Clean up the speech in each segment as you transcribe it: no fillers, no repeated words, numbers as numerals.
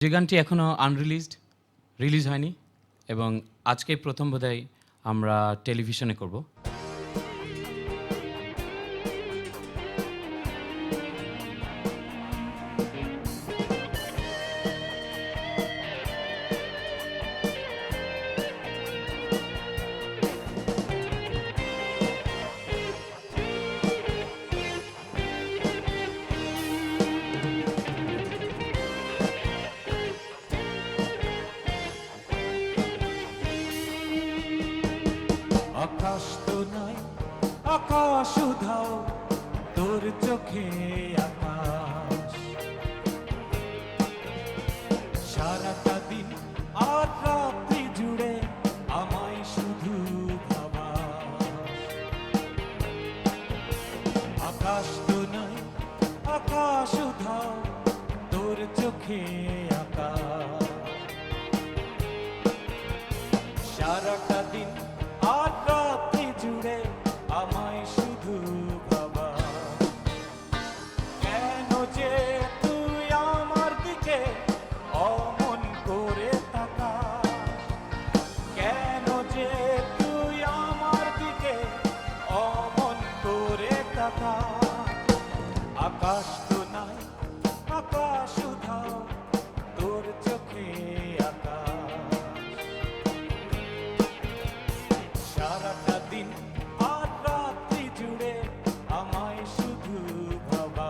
যে গানটি এখনও রিলিজ হয়নি এবং আজকেই প্রথম বোধহয় আমরা টেলিভিশনে করব। আকাশ তো নয় আকাশ উধাও, তোর চোখে আকাশ। সারাটা দিন আর রাত্রি জুড়ে আমায় শুধু ভাবাস। আকাশ তো নয় আকাশ উধাও, তোর চোখে আকাশ। সারাটা দিন আর রাত্রি জুড়ে আমায় শুধু ভাবা। কেন যে তুই আমার দিকে অমন করে তাকাস? কেন যে তুই আমার দিকে অমন করে তাকাস? আকাশ তো নাই আকাশ উধাও, তোর চোখে আকাশ। সারাটা দিন আর রাত্রি জুড়ে আমায় শুধু ভাবা।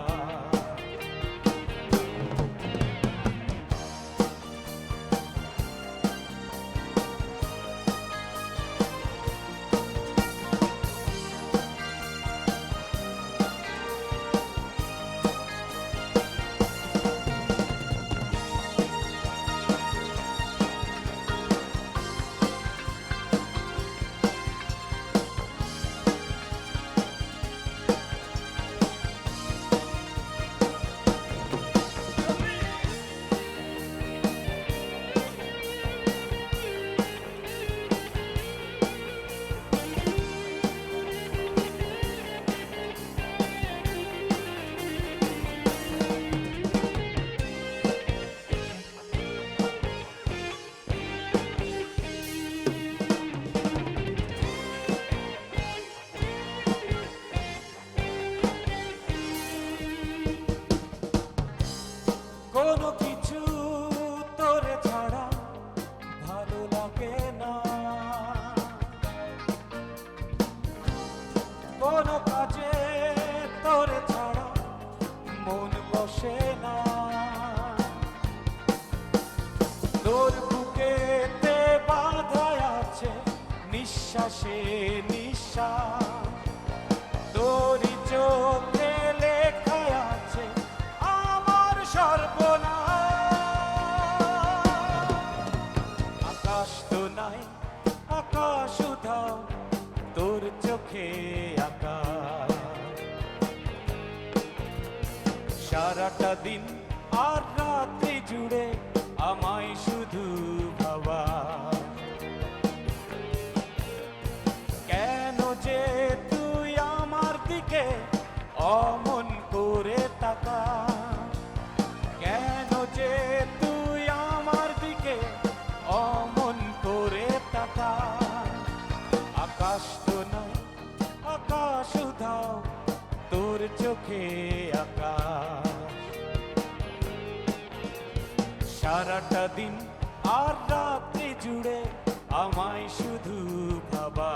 কোনো কিছু তোরে ছাড়া ভালো লাগে না, কোনো কাজে তোরে ছাড়া মন বসে না। তোর বুকেতে বাঁধা আছে নিঃশ্বাসে নিঃশ্বাস, তোরই চোখে লেখা আছে আমার সর্বনাশ। আকাশ তো নাই আকাশ উধাও, তোর চোখে আকাশ। সারাটা দিন আর রাত্রি জুড়ে আমায় শুধু ভাবা। কেন যে তুই আমার দিকে অমন করে তাকাস? কেন যে তুই আমার দিকে অমন করে তাকাস? আকাশ তো নাই আকাশ উধাও, তোর চোখে আকাশ। সারাটা দিন আর রাত্রি জুড়ে আমায় শুধু ভাবা।